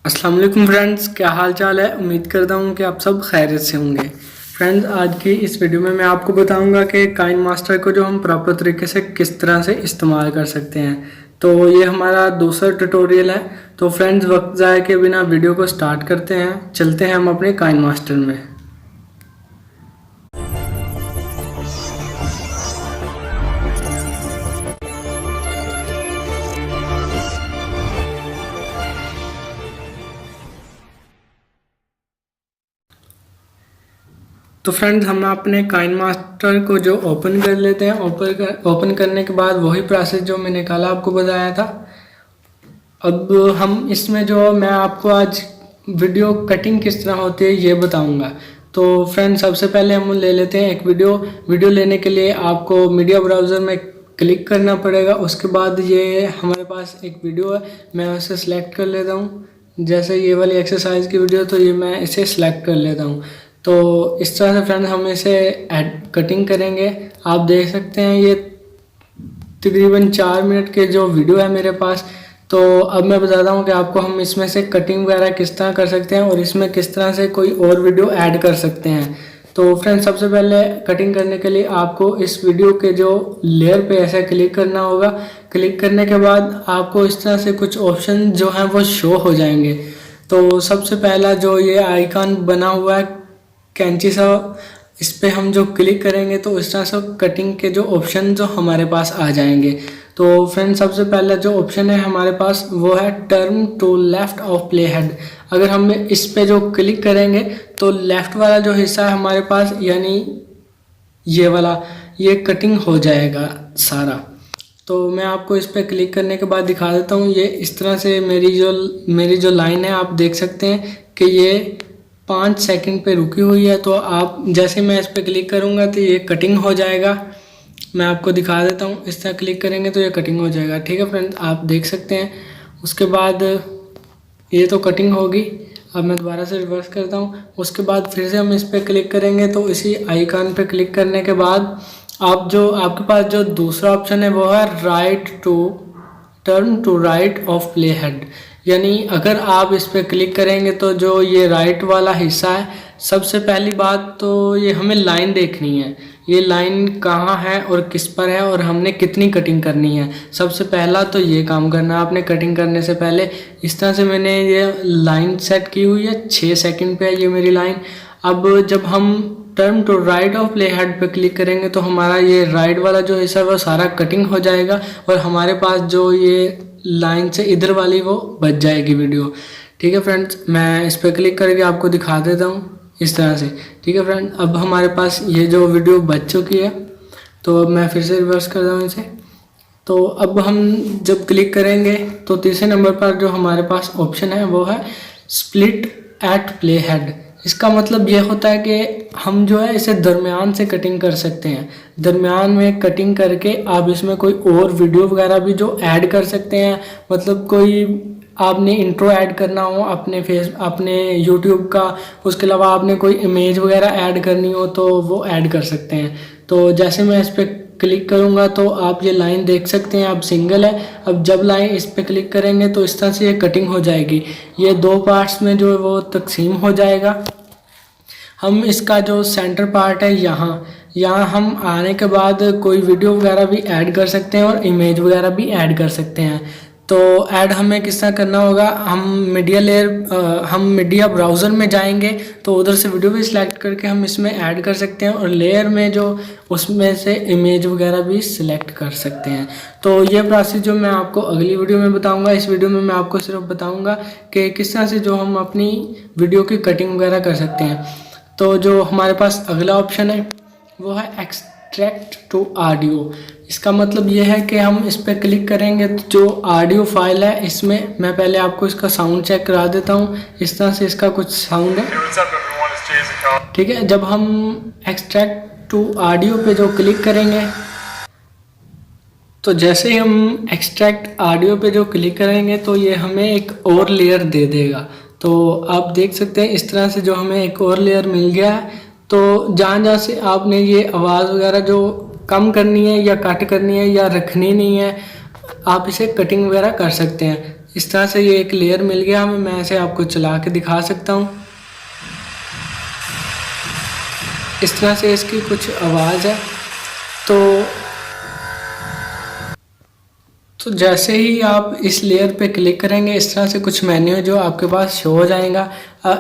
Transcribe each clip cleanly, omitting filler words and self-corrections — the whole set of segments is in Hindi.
अस्सलाम वालेकुम फ्रेंड्स, क्या हाल चाल है। उम्मीद करता हूँ कि आप सब खैरियत से होंगे। फ्रेंड्स, आज की इस वीडियो में मैं आपको बताऊंगा कि काइन मास्टर को जो हम प्रॉपर तरीके से किस तरह से इस्तेमाल कर सकते हैं। तो ये हमारा दूसरा ट्यूटोरियल है। तो फ्रेंड्स, वक्त ज़ाया के बिना वीडियो को स्टार्ट करते हैं। चलते हैं हम अपने काइन मास्टर में। तो फ्रेंड्स, हम अपने काइन मास्टर को जो ओपन कर लेते हैं। ओपन करने के बाद वही प्रोसेस जो मैंने कल आपको बताया था। अब हम इसमें जो मैं आपको आज वीडियो कटिंग किस तरह होती है ये बताऊंगा। तो फ्रेंड्स, सबसे पहले हम ले लेते हैं एक वीडियो लेने के लिए आपको मीडिया ब्राउज़र में क्लिक करना पड़ेगा। उसके बाद ये हमारे पास एक वीडियो है, मैं उसे सिलेक्ट कर लेता हूँ। जैसे ये वाली एक्सरसाइज की वीडियो, तो ये मैं इसे सिलेक्ट कर लेता हूँ। तो इस तरह से फ्रेंड्स हम इसे कटिंग करेंगे। आप देख सकते हैं ये तकरीबन 4 मिनट के जो वीडियो है मेरे पास। तो अब मैं बताता हूँ कि आपको हम इसमें से कटिंग वगैरह किस तरह कर सकते हैं और इसमें किस तरह से कोई और वीडियो ऐड कर सकते हैं। तो फ्रेंड्स, सबसे पहले कटिंग करने के लिए आपको इस वीडियो के जो लेयर पे ऐसे क्लिक करना होगा। क्लिक करने के बाद आपको इस तरह से कुछ ऑप्शन जो हैं वो शो हो जाएंगे। तो सबसे पहला जो ये आइकन बना हुआ है कैंची सा, इस पे हम जो क्लिक करेंगे तो इस तरह से कटिंग के जो ऑप्शन जो हमारे पास आ जाएंगे। तो फ्रेंड, सबसे पहला जो ऑप्शन है हमारे पास वो है turn to left of play head. अगर हम इस पे जो क्लिक करेंगे तो लेफ्ट वाला जो हिस्सा है हमारे पास, यानी ये वाला, ये कटिंग हो जाएगा सारा। तो मैं आपको इस पे क्लिक करने के बाद दिखा देता हूँ। ये इस तरह से मेरी जो लाइन है आप देख सकते हैं कि ये 5 सेकंड पे रुकी हुई है। तो आप जैसे मैं इस पर क्लिक करूँगा तो ये कटिंग हो जाएगा। मैं आपको दिखा देता हूँ, इस तरह क्लिक करेंगे तो ये कटिंग हो जाएगा। ठीक है फ्रेंड्स, आप देख सकते हैं। उसके बाद ये तो कटिंग होगी। अब मैं दोबारा से रिवर्स करता हूँ। उसके बाद फिर से हम इस पर क्लिक करेंगे तो इसी आइकन पे क्लिक करने के बाद आपके पास जो दूसरा ऑप्शन है वो है turn to right of play head. यानी अगर आप इस पर क्लिक करेंगे तो जो ये राइट वाला हिस्सा है, सबसे पहली बात तो ये हमें लाइन देखनी है। ये लाइन कहाँ है और किस पर है और हमने कितनी कटिंग करनी है। सबसे पहला तो ये काम करना है आपने कटिंग करने से पहले। इस तरह से मैंने ये लाइन सेट की हुई है, 6 सेकंड पे है ये मेरी लाइन। अब जब हम turn to right of play head पे क्लिक करेंगे तो हमारा ये राइट वाला जो हिस्सा है वो सारा कटिंग हो जाएगा और हमारे पास जो ये लाइन से इधर वाली वो बच जाएगी वीडियो। ठीक है फ्रेंड्स, मैं इस पर क्लिक करके आपको दिखा देता हूँ इस तरह से। ठीक है फ्रेंड, अब हमारे पास ये जो वीडियो बच चुकी है। तो मैं फिर से रिवर्स कर रहा हूँ इसे। तो अब हम जब क्लिक करेंगे तो तीसरे नंबर पर जो हमारे पास ऑप्शन है वो है स्प्लिट एट प्ले हेड। इसका मतलब ये होता है कि हम जो है इसे दरमियान से कटिंग कर सकते हैं। दरमियान में कटिंग करके आप इसमें कोई और वीडियो वगैरह भी जो ऐड कर सकते हैं। मतलब कोई आपने इंट्रो ऐड करना हो अपने यूट्यूब का, उसके अलावा आपने कोई इमेज वगैरह ऐड करनी हो तो वो ऐड कर सकते हैं। तो जैसे मैं इस पर क्लिक करूँगा तो आप ये लाइन देख सकते हैं, अब सिंगल है। अब जब लाइन इस पर क्लिक करेंगे तो इस तरह से ये कटिंग हो जाएगी। ये 2 पार्ट्स में जो है वो तकसीम हो जाएगा। हम इसका जो सेंटर पार्ट है यहाँ हम आने के बाद कोई वीडियो वगैरह भी ऐड कर सकते हैं और इमेज वगैरह भी ऐड कर सकते हैं। तो ऐड हमें किस तरह करना होगा, हम मीडिया ब्राउज़र में जाएंगे तो उधर से वीडियो भी सिलेक्ट करके हम इसमें ऐड कर सकते हैं और लेयर में जो उसमें से इमेज वगैरह भी सिलेक्ट कर सकते हैं। तो ये प्रोसेस जो मैं आपको अगली वीडियो में बताऊंगा। इस वीडियो में मैं आपको सिर्फ बताऊंगा कि किस तरह से जो हम अपनी वीडियो की कटिंग वगैरह कर सकते हैं। तो जो हमारे पास अगला ऑप्शन है वो है एक्सट्रैक्ट टू ऑडियो। इसका मतलब ये है कि हम इस पर क्लिक करेंगे तो जो ऑडियो फाइल है इसमें, मैं पहले आपको इसका साउंड चेक करा देता हूँ। इस तरह से इसका कुछ साउंड है। ठीक है, जब हम एक्सट्रैक्ट टू ऑडियो पे जो क्लिक करेंगे तो जैसे ही हम एक्सट्रैक्ट ऑडियो पे जो क्लिक करेंगे तो ये हमें एक और लेयर दे देगा। तो आप देख सकते हैं इस तरह से जो हमें एक और लेयर मिल गया है। तो जहाँ से आपने ये आवाज़ वगैरह जो कम करनी है या कट करनी है या रखनी नहीं है, आप इसे कटिंग वगैरह कर सकते हैं। इस तरह से ये एक लेयर मिल गया हमें। मैं इसे आपको चला के दिखा सकता हूँ। इस तरह से इसकी कुछ आवाज़ है। तो जैसे ही आप इस लेयर पे क्लिक करेंगे, इस तरह से कुछ मेन्यू है जो आपके पास शो हो जाएगा।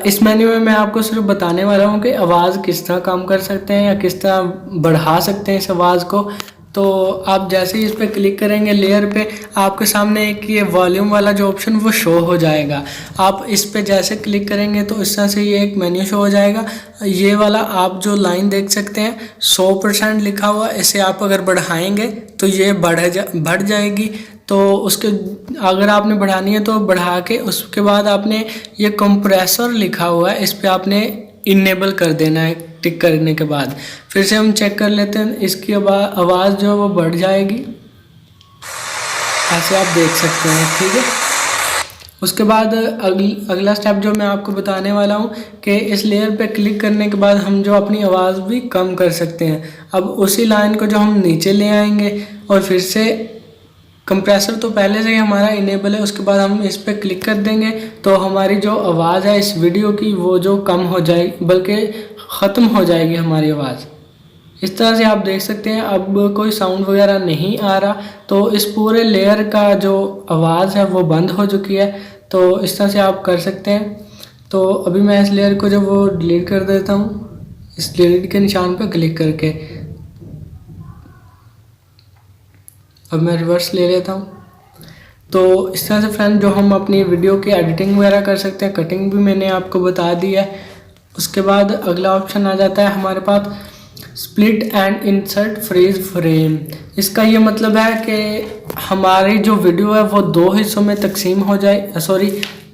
इस मेन्यू में मैं आपको सिर्फ बताने वाला हूँ कि आवाज़ किस तरह काम कर सकते हैं या किस तरह बढ़ा सकते हैं इस आवाज़ को। तो आप जैसे ही इस पर क्लिक करेंगे लेयर पे, आपके सामने एक ये वॉल्यूम वाला जो ऑप्शन वो शो हो जाएगा। आप इस पे जैसे क्लिक करेंगे तो इस तरह से ये एक मेन्यू शो हो जाएगा। ये वाला आप जो लाइन देख सकते हैं 100% लिखा हुआ, इसे आप अगर बढ़ाएंगे तो ये बढ़ जाएगी। तो उसके अगर आपने बढ़ानी है तो बढ़ा के उसके बाद आपने ये कंप्रेसर लिखा हुआ है, इस पर आपने इनेबल कर देना है। टिक करने के बाद फिर से हम चेक कर लेते हैं, इसकी आवाज़ जो है वो बढ़ जाएगी, ऐसे आप देख सकते हैं। ठीक है, उसके बाद अगला स्टेप जो मैं आपको बताने वाला हूँ कि इस लेयर पे क्लिक करने के बाद हम जो अपनी आवाज़ भी कम कर सकते हैं। अब उसी लाइन को जो हम नीचे ले आएंगे और फिर से कंप्रेसर तो पहले से ही हमारा इनेबल है, उसके बाद हम इस पर क्लिक कर देंगे तो हमारी जो आवाज़ है इस वीडियो की वो जो कम हो जाएगी, बल्कि ख़त्म हो जाएगी हमारी आवाज़। इस तरह से आप देख सकते हैं अब कोई साउंड वगैरह नहीं आ रहा। तो इस पूरे लेयर का जो आवाज़ है वो बंद हो चुकी है। तो इस तरह से आप कर सकते हैं। तो अभी मैं इस लेयर को जो वो डिलीट कर देता हूँ, इस डिलीट के निशान पर क्लिक करके। अब मैं रिवर्स ले लेता हूँ। तो इस तरह से फ्रेंड जो हम अपनी वीडियो की एडिटिंग वगैरह कर सकते हैं, कटिंग भी मैंने आपको बता दी है। उसके बाद अगला ऑप्शन आ जाता है हमारे पास split and insert freeze frame. इसका ये मतलब है कि हमारी जो वीडियो है वो 2 हिस्सों में तकसीम हो जाए,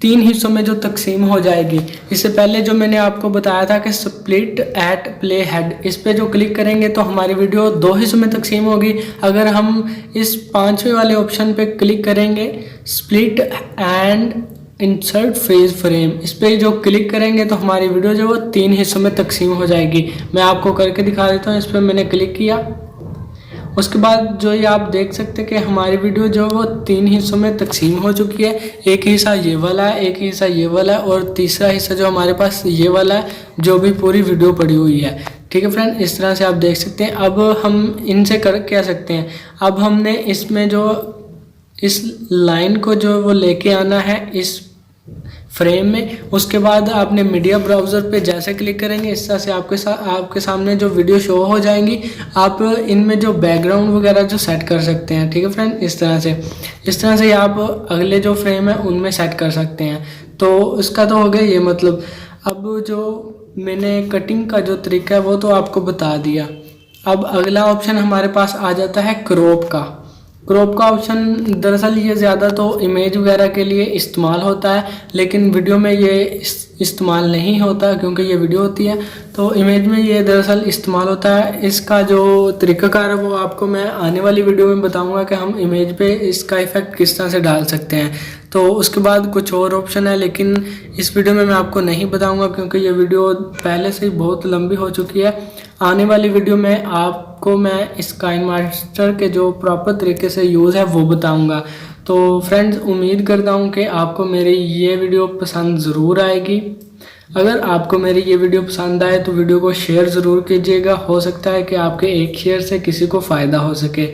3 हिस्सों में जो तकसीम हो जाएगी। इससे पहले जो मैंने आपको बताया था कि स्प्लिट एट प्ले हेड, इस पे जो क्लिक करेंगे तो हमारी वीडियो 2 हिस्सों में तकसीम होगी। अगर हम इस 5वें वाले ऑप्शन पे क्लिक करेंगे split and insert freeze frame, इस पर जो क्लिक करेंगे तो हमारी वीडियो जो वो 3 हिस्सों में तकसीम हो जाएगी। मैं आपको करके दिखा देता हूँ। इस पर मैंने क्लिक किया, उसके बाद जो ये आप देख सकते हैं कि हमारी वीडियो जो वो 3 हिस्सों में तकसीम हो चुकी है। एक हिस्सा ये वाला है, एक हिस्सा ये वाला है और तीसरा हिस्सा जो हमारे पास ये वाला है जो भी पूरी वीडियो पड़ी हुई है। ठीक है फ्रेंड, इस तरह से आप देख सकते हैं। अब हम इनसे कर क्या सकते हैं, अब हमने इसमें जो इस लाइन को जो वो लेके आना है इस फ्रेम में। उसके बाद आपने मीडिया ब्राउज़र पे जैसे क्लिक करेंगे इस तरह से आपके सामने जो वीडियो शो हो जाएंगी। आप इनमें जो बैकग्राउंड वगैरह जो सेट कर सकते हैं। ठीक है फ्रेंड, इस तरह से आप अगले जो फ्रेम है उनमें सेट कर सकते हैं। तो इसका तो हो गया ये मतलब। अब जो मैंने कटिंग का जो तरीका है वो तो आपको बता दिया। अब अगला ऑप्शन हमारे पास आ जाता है क्रॉप का। क्रॉप का ऑप्शन दरअसल ये ज़्यादा तो इमेज वगैरह के लिए इस्तेमाल होता है, लेकिन वीडियो में ये इस्तेमाल नहीं होता क्योंकि ये वीडियो होती है। तो इमेज में ये दरअसल इस्तेमाल होता है। इसका जो तरीक़ाकार है वो आपको मैं आने वाली वीडियो में बताऊंगा कि हम इमेज पे इसका इफ़ेक्ट किस तरह से डाल सकते हैं। तो उसके बाद कुछ और ऑप्शन है, लेकिन इस वीडियो में मैं आपको नहीं बताऊंगा क्योंकि ये वीडियो पहले से ही बहुत लंबी हो चुकी है। आने वाली वीडियो में आपको मैं इस काइनमास्टर के जो प्रॉपर तरीके से यूज़ है वो बताऊंगा। तो फ्रेंड्स, उम्मीद करता हूं कि आपको मेरी ये वीडियो पसंद ज़रूर आएगी। अगर आपको मेरी ये वीडियो पसंद आए तो वीडियो को शेयर ज़रूर कीजिएगा। हो सकता है कि आपके एक शेयर से किसी को फ़ायदा हो सके।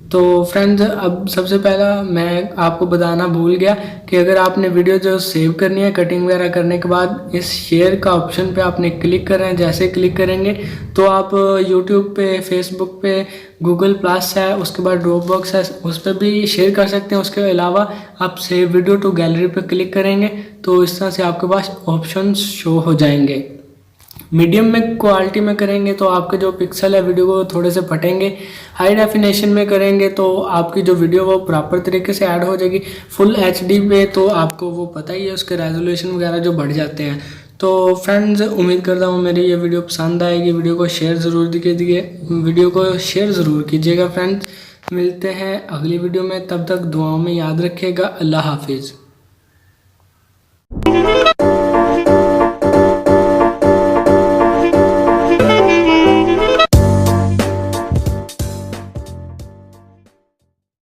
तो फ्रेंड्स, अब सबसे पहला मैं आपको बताना भूल गया कि अगर आपने वीडियो जो सेव करनी है कटिंग वगैरह करने के बाद इस शेयर का ऑप्शन पे आपने क्लिक करना है। जैसे क्लिक करेंगे तो आप यूट्यूब पे, फेसबुक पे, गूगल प्लस है, उसके बाद ड्रॉप बॉक्स है, उस पर भी शेयर कर सकते हैं। उसके अलावा आप सेव वीडियो टू गैलरी पे क्लिक करेंगे तो इस तरह से आपके पास ऑप्शन शो हो जाएंगे। मीडियम में क्वालिटी में करेंगे तो आपके जो पिक्सल है वीडियो को थोड़े से फटेंगे। हाई डेफिनेशन में करेंगे तो आपकी जो वीडियो वो प्रॉपर तरीके से ऐड हो जाएगी। फुल एचडी पे तो आपको वो पता ही है, उसके रेजोल्यूशन वगैरह जो बढ़ जाते हैं। तो फ्रेंड्स, उम्मीद करता हूँ मेरी ये वीडियो पसंद आएगी। वीडियो को शेयर ज़रूर कीजिएगा फ्रेंड्स। मिलते हैं अगली वीडियो में, तब तक दुआओं में याद रखिएगा। अल्लाह हाफिज़।